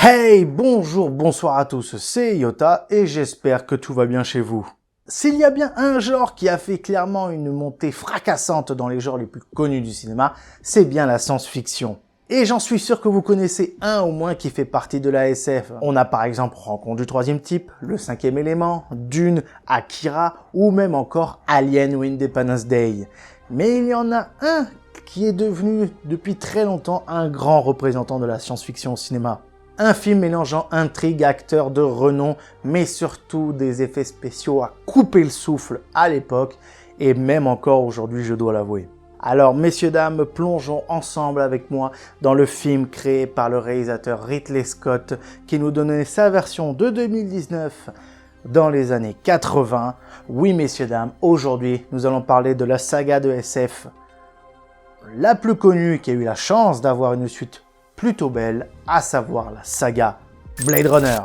Hey, bonjour, bonsoir à tous, c'est Iota et j'espère que tout va bien chez vous. S'il y a bien un genre qui a fait clairement une montée fracassante dans les genres les plus connus du cinéma, c'est bien la science-fiction. Et j'en suis sûr que vous connaissez un au moins qui fait partie de la SF. On a par exemple Rencontre du troisième type, Le cinquième élément, Dune, Akira ou même encore Alien ou Independence Day. Mais il y en a un qui est devenu depuis très longtemps un grand représentant de la science-fiction au cinéma. Un film mélangeant intrigue, acteurs de renom, mais surtout des effets spéciaux à couper le souffle à l'époque, et même encore aujourd'hui, je dois l'avouer. Alors, messieurs, dames, plongeons ensemble avec moi dans le film créé par le réalisateur Ridley Scott, qui nous donnait sa version de 2019 dans les années 80. Oui, messieurs, dames, aujourd'hui, nous allons parler de la saga de SF la plus connue, qui a eu la chance d'avoir une suite plutôt belle, à savoir la saga Blade Runner.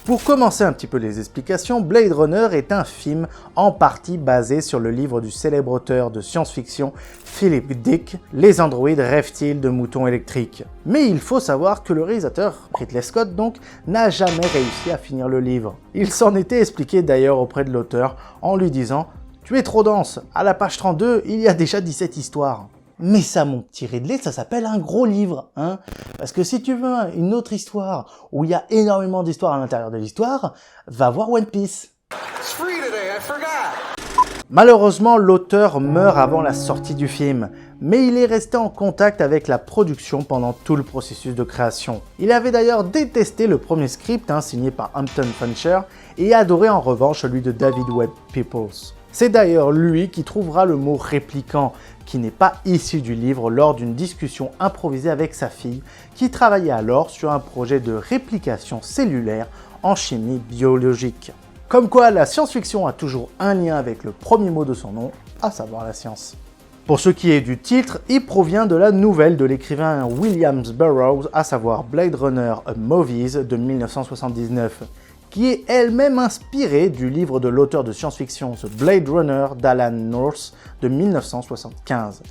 Pour commencer un petit peu les explications, Blade Runner est un film en partie basé sur le livre du célèbre auteur de science-fiction Philip Dick, Les androïdes rêvent-ils de moutons électriques. Mais il faut savoir que le réalisateur, Ridley Scott donc, n'a jamais réussi à finir le livre. Il s'en était expliqué d'ailleurs auprès de l'auteur en lui disant « Tu es trop dense, à la page 32, il y a déjà 17 histoires ». Mais ça, mon petit Ridley, ça s'appelle un gros livre, hein. Parce que si tu veux une autre histoire où il y a énormément d'histoires à l'intérieur de l'histoire, va voir One Piece. Malheureusement, l'auteur meurt avant la sortie du film, mais il est resté en contact avec la production pendant tout le processus de création. Il avait d'ailleurs détesté le premier script signé par Hampton Fancher et adoré en revanche celui de David Webb Peoples. C'est d'ailleurs lui qui trouvera le mot répliquant, qui n'est pas issu du livre, lors d'une discussion improvisée avec sa fille, qui travaillait alors sur un projet de réplication cellulaire en chimie biologique. Comme quoi, la science-fiction a toujours un lien avec le premier mot de son nom, à savoir la science. Pour ce qui est du titre, il provient de la nouvelle de l'écrivain William Burroughs, à savoir Blade Runner A Movies de 1979. Qui est elle-même inspirée du livre de l'auteur de science-fiction The Blade Runner d'Alan North de 1975.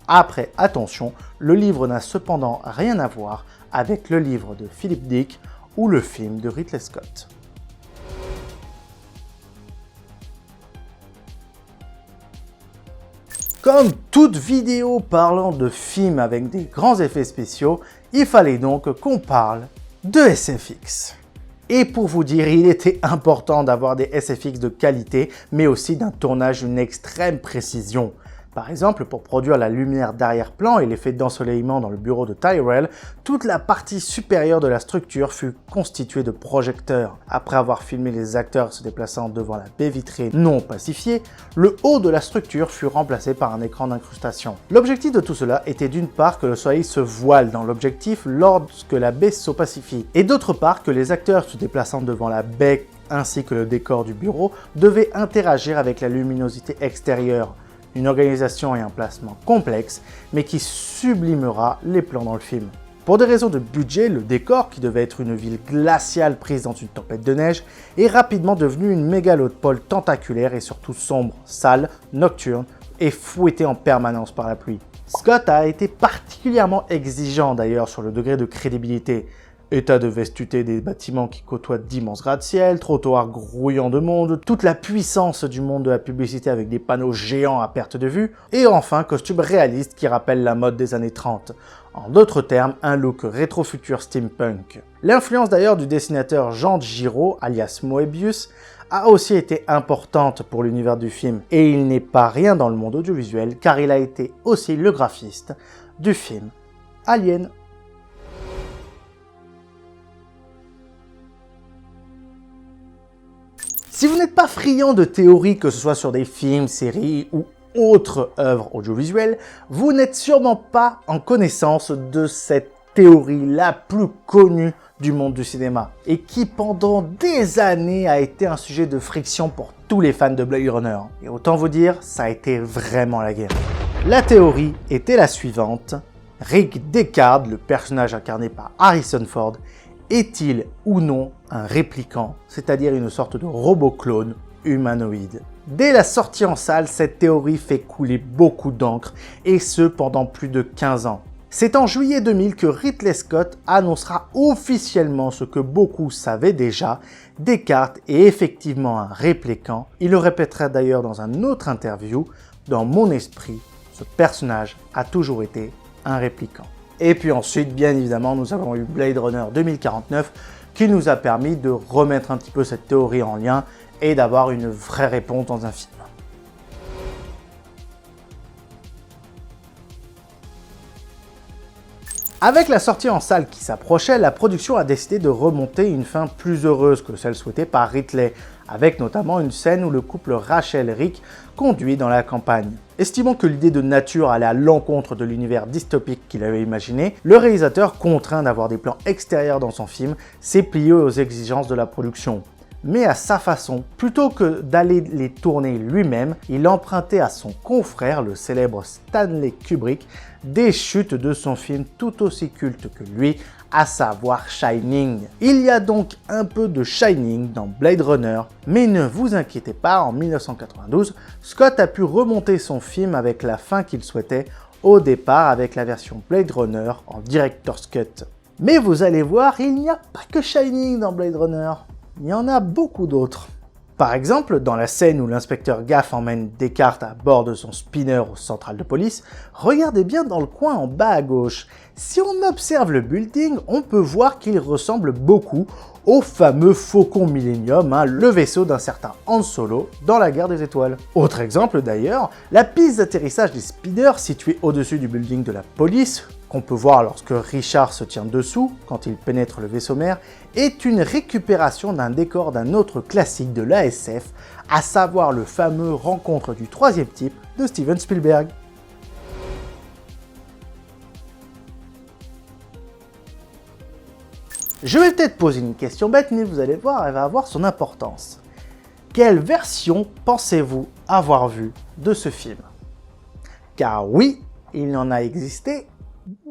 Après, attention, le livre n'a cependant rien à voir avec le livre de Philip Dick ou le film de Ridley Scott. Comme toute vidéo parlant de films avec des grands effets spéciaux, il fallait donc qu'on parle de SFX. Et pour vous dire, il était important d'avoir des SFX de qualité, mais aussi d'un tournage d'une extrême précision. Par exemple, pour produire la lumière d'arrière-plan et l'effet d'ensoleillement dans le bureau de Tyrell, toute la partie supérieure de la structure fut constituée de projecteurs. Après avoir filmé les acteurs se déplaçant devant la baie vitrée non pacifiée, le haut de la structure fut remplacé par un écran d'incrustation. L'objectif de tout cela était d'une part que le soleil se voile dans l'objectif lorsque la baie s'opacifie, et d'autre part que les acteurs se déplaçant devant la baie ainsi que le décor du bureau devaient interagir avec la luminosité extérieure. Une organisation et un placement complexe, mais qui sublimera les plans dans le film. Pour des raisons de budget, le décor, qui devait être une ville glaciale prise dans une tempête de neige, est rapidement devenu une mégalopole tentaculaire et surtout sombre, sale, nocturne et fouettée en permanence par la pluie. Scott a été particulièrement exigeant d'ailleurs sur le degré de crédibilité. État de vestuté des bâtiments qui côtoient d'immenses gratte-ciel, trottoirs grouillants de monde, toute la puissance du monde de la publicité avec des panneaux géants à perte de vue, et enfin costume réaliste qui rappelle la mode des années 30. En d'autres termes, un look rétro-futur steampunk. L'influence d'ailleurs du dessinateur Jean Giraud, alias Moebius, a aussi été importante pour l'univers du film, et il n'est pas rien dans le monde audiovisuel car il a été aussi le graphiste du film Alien. Si vous n'êtes pas friand de théories, que ce soit sur des films, séries ou autres œuvres audiovisuelles, vous n'êtes sûrement pas en connaissance de cette théorie la plus connue du monde du cinéma et qui pendant des années a été un sujet de friction pour tous les fans de Blade Runner. Et autant vous dire, ça a été vraiment la guerre. La théorie était la suivante: Rick Deckard, le personnage incarné par Harrison Ford, est-il ou non un répliquant, c'est-à-dire une sorte de robot clone humanoïde? Dès la sortie en salle, cette théorie fait couler beaucoup d'encre, et ce pendant plus de 15 ans. C'est en juillet 2000 que Ridley Scott annoncera officiellement ce que beaucoup savaient déjà, Descartes est effectivement un répliquant. Il le répétera d'ailleurs dans un autre interview, « Dans mon esprit, ce personnage a toujours été un répliquant ». Et puis ensuite, bien évidemment, nous avons eu Blade Runner 2049 qui nous a permis de remettre un petit peu cette théorie en lien et d'avoir une vraie réponse dans un film. Avec la sortie en salle qui s'approchait, la production a décidé de remonter une fin plus heureuse que celle souhaitée par Ridley, avec notamment une scène où le couple Rachel-Rick conduit dans la campagne. Estimant que l'idée de nature allait à l'encontre de l'univers dystopique qu'il avait imaginé, le réalisateur, contraint d'avoir des plans extérieurs dans son film, s'est plié aux exigences de la production. Mais à sa façon, plutôt que d'aller les tourner lui-même, il empruntait à son confrère, le célèbre Stanley Kubrick, des chutes de son film tout aussi culte que lui, à savoir Shining. Il y a donc un peu de Shining dans Blade Runner, mais ne vous inquiétez pas, en 1992, Scott a pu remonter son film avec la fin qu'il souhaitait au départ avec la version Blade Runner en Director's Cut. Mais vous allez voir, il n'y a pas que Shining dans Blade Runner. Il y en a beaucoup d'autres. Par exemple, dans la scène où l'inspecteur Gaff emmène Descartes à bord de son spinner au central de police, regardez bien dans le coin en bas à gauche. Si on observe le building, on peut voir qu'il ressemble beaucoup au fameux Faucon Millennium, le vaisseau d'un certain Han Solo dans la guerre des étoiles. Autre exemple d'ailleurs, la piste d'atterrissage des speeders située au-dessus du building de la police, qu'on peut voir lorsque Richard se tient dessous quand il pénètre le vaisseau mère, est une récupération d'un décor d'un autre classique de l'ASF, à savoir le fameux Rencontre du troisième type de Steven Spielberg. Je vais peut-être poser une question bête, mais vous allez voir, elle va avoir son importance. Quelle version pensez-vous avoir vue de ce film? Car oui, il en a existé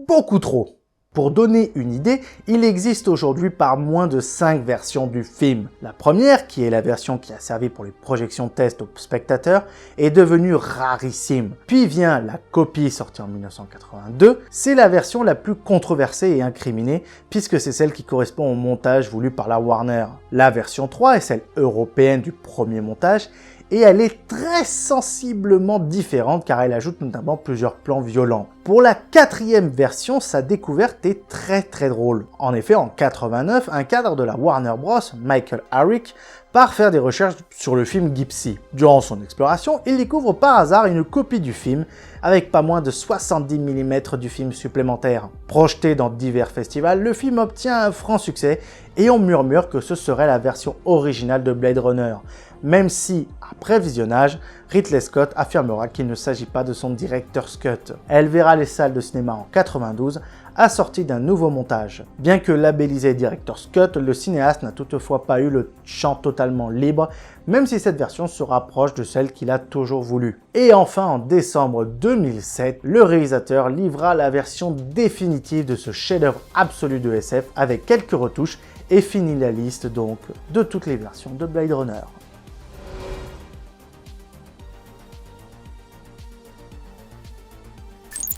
beaucoup trop. Pour donner une idée, il existe aujourd'hui pas moins de 5 versions du film. La première, qui est la version qui a servi pour les projections test aux spectateurs, est devenue rarissime. Puis vient la copie sortie en 1982, c'est la version la plus controversée et incriminée, puisque c'est celle qui correspond au montage voulu par la Warner. La version 3 est celle européenne du premier montage, et elle est très sensiblement différente car elle ajoute notamment plusieurs plans violents. Pour la quatrième version, sa découverte est très drôle. En effet, en 89, un cadre de la Warner Bros, Michael Herrick, part faire des recherches sur le film Gypsy. Durant son exploration, il découvre par hasard une copie du film avec pas moins de 70 mm du film supplémentaire. Projeté dans divers festivals, le film obtient un franc succès et on murmure que ce serait la version originale de Blade Runner. Même si, après visionnage, Ridley Scott affirmera qu'il ne s'agit pas de son Director's Cut. Elle verra les salles de cinéma en 92, assortie d'un nouveau montage. Bien que labellisé Director's Cut, le cinéaste n'a toutefois pas eu le champ totalement libre, même si cette version se rapproche de celle qu'il a toujours voulu. Et enfin, en décembre 2007, le réalisateur livra la version définitive de ce chef-d'œuvre absolu de SF avec quelques retouches et finit la liste donc de toutes les versions de Blade Runner.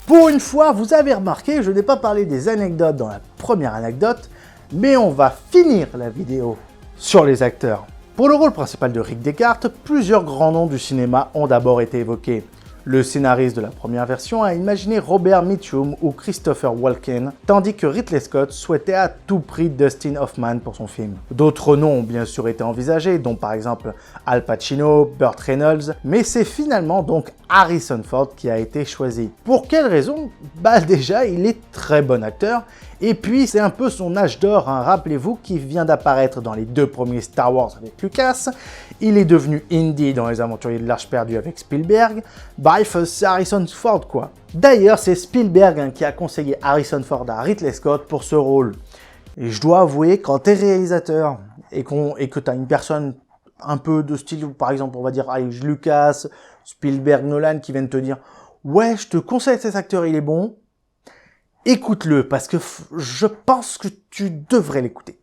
Pour une fois, vous avez remarqué, je n'ai pas parlé des anecdotes dans la première anecdote, mais on va finir la vidéo sur les acteurs. Pour le rôle principal de Rick Descartes, plusieurs grands noms du cinéma ont d'abord été évoqués. Le scénariste de la première version a imaginé Robert Mitchum ou Christopher Walken, tandis que Ridley Scott souhaitait à tout prix Dustin Hoffman pour son film. D'autres noms ont bien sûr été envisagés, dont par exemple Al Pacino, Burt Reynolds, mais c'est finalement donc Harrison Ford qui a été choisi. Pour quelle raison? Déjà, il est très bon acteur, et puis c'est un peu son âge d'or, rappelez-vous, qui vient d'apparaître dans les 2 premiers Star Wars avec Lucas, il est devenu Indy dans Les Aventuriers de l'Arche perdue avec Spielberg, bref, c'est Harrison Ford quoi. D'ailleurs, c'est Spielberg qui a conseillé Harrison Ford à Ridley Scott pour ce rôle. Et je dois avouer, quand t'es réalisateur et que t'as une personne un peu de style, par exemple, on va dire Lucas, Spielberg, Nolan, qui viennent te dire « Ouais, je te conseille cet acteur, il est bon », écoute-le, parce que je pense que tu devrais l'écouter.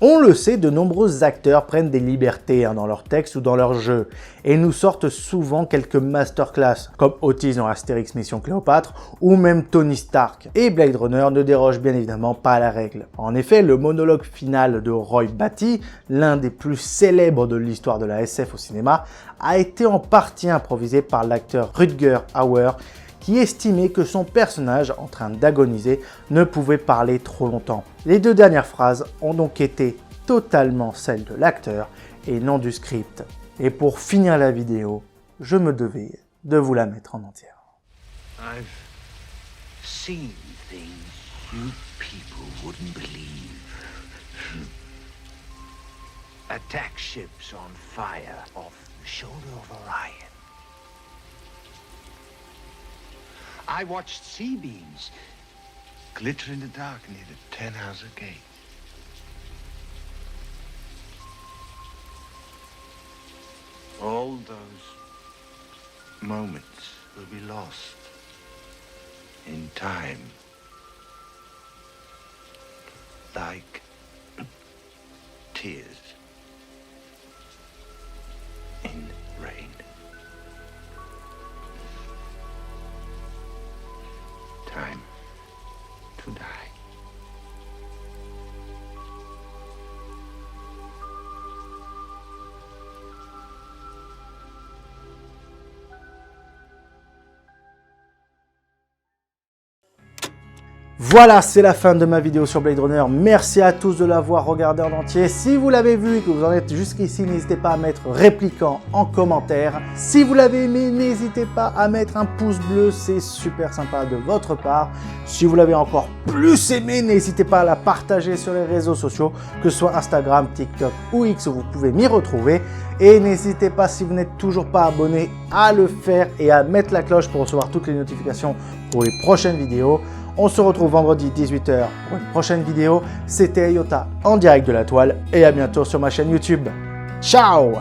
On le sait, de nombreux acteurs prennent des libertés dans leurs textes ou dans leurs jeux et nous sortent souvent quelques masterclass comme Otis dans Astérix Mission Cléopâtre ou même Tony Stark. Et Blade Runner ne déroge bien évidemment pas à la règle. En effet, le monologue final de Roy Batty, l'un des plus célèbres de l'histoire de la SF au cinéma, a été en partie improvisé par l'acteur Rutger Hauer qui estimait que son personnage, en train d'agoniser, ne pouvait parler trop longtemps. Les 2 dernières phrases ont donc été totalement celles de l'acteur et non du script. Et pour finir la vidéo, je me devais de vous la mettre en entière. I've seen things you people wouldn't believe. Attack ships on fire off the shoulder of Orion. I watched sea beams glitter in the dark near the Tannhauser Gate. All those moments will be lost in time, like tears in rain. Time to die. Voilà, c'est la fin de ma vidéo sur Blade Runner. Merci à tous de l'avoir regardé en entier. Si vous l'avez vu et que vous en êtes jusqu'ici, n'hésitez pas à mettre répliquant en commentaire. Si vous l'avez aimé, n'hésitez pas à mettre un pouce bleu, c'est super sympa de votre part. Si vous l'avez encore plus aimé, n'hésitez pas à la partager sur les réseaux sociaux, que ce soit Instagram, TikTok ou X, où vous pouvez m'y retrouver. Et n'hésitez pas, si vous n'êtes toujours pas abonné, à le faire et à mettre la cloche pour recevoir toutes les notifications pour les prochaines vidéos. On se retrouve vendredi 18h pour une prochaine vidéo. C'était Iota en direct de la toile et à bientôt sur ma chaîne YouTube. Ciao!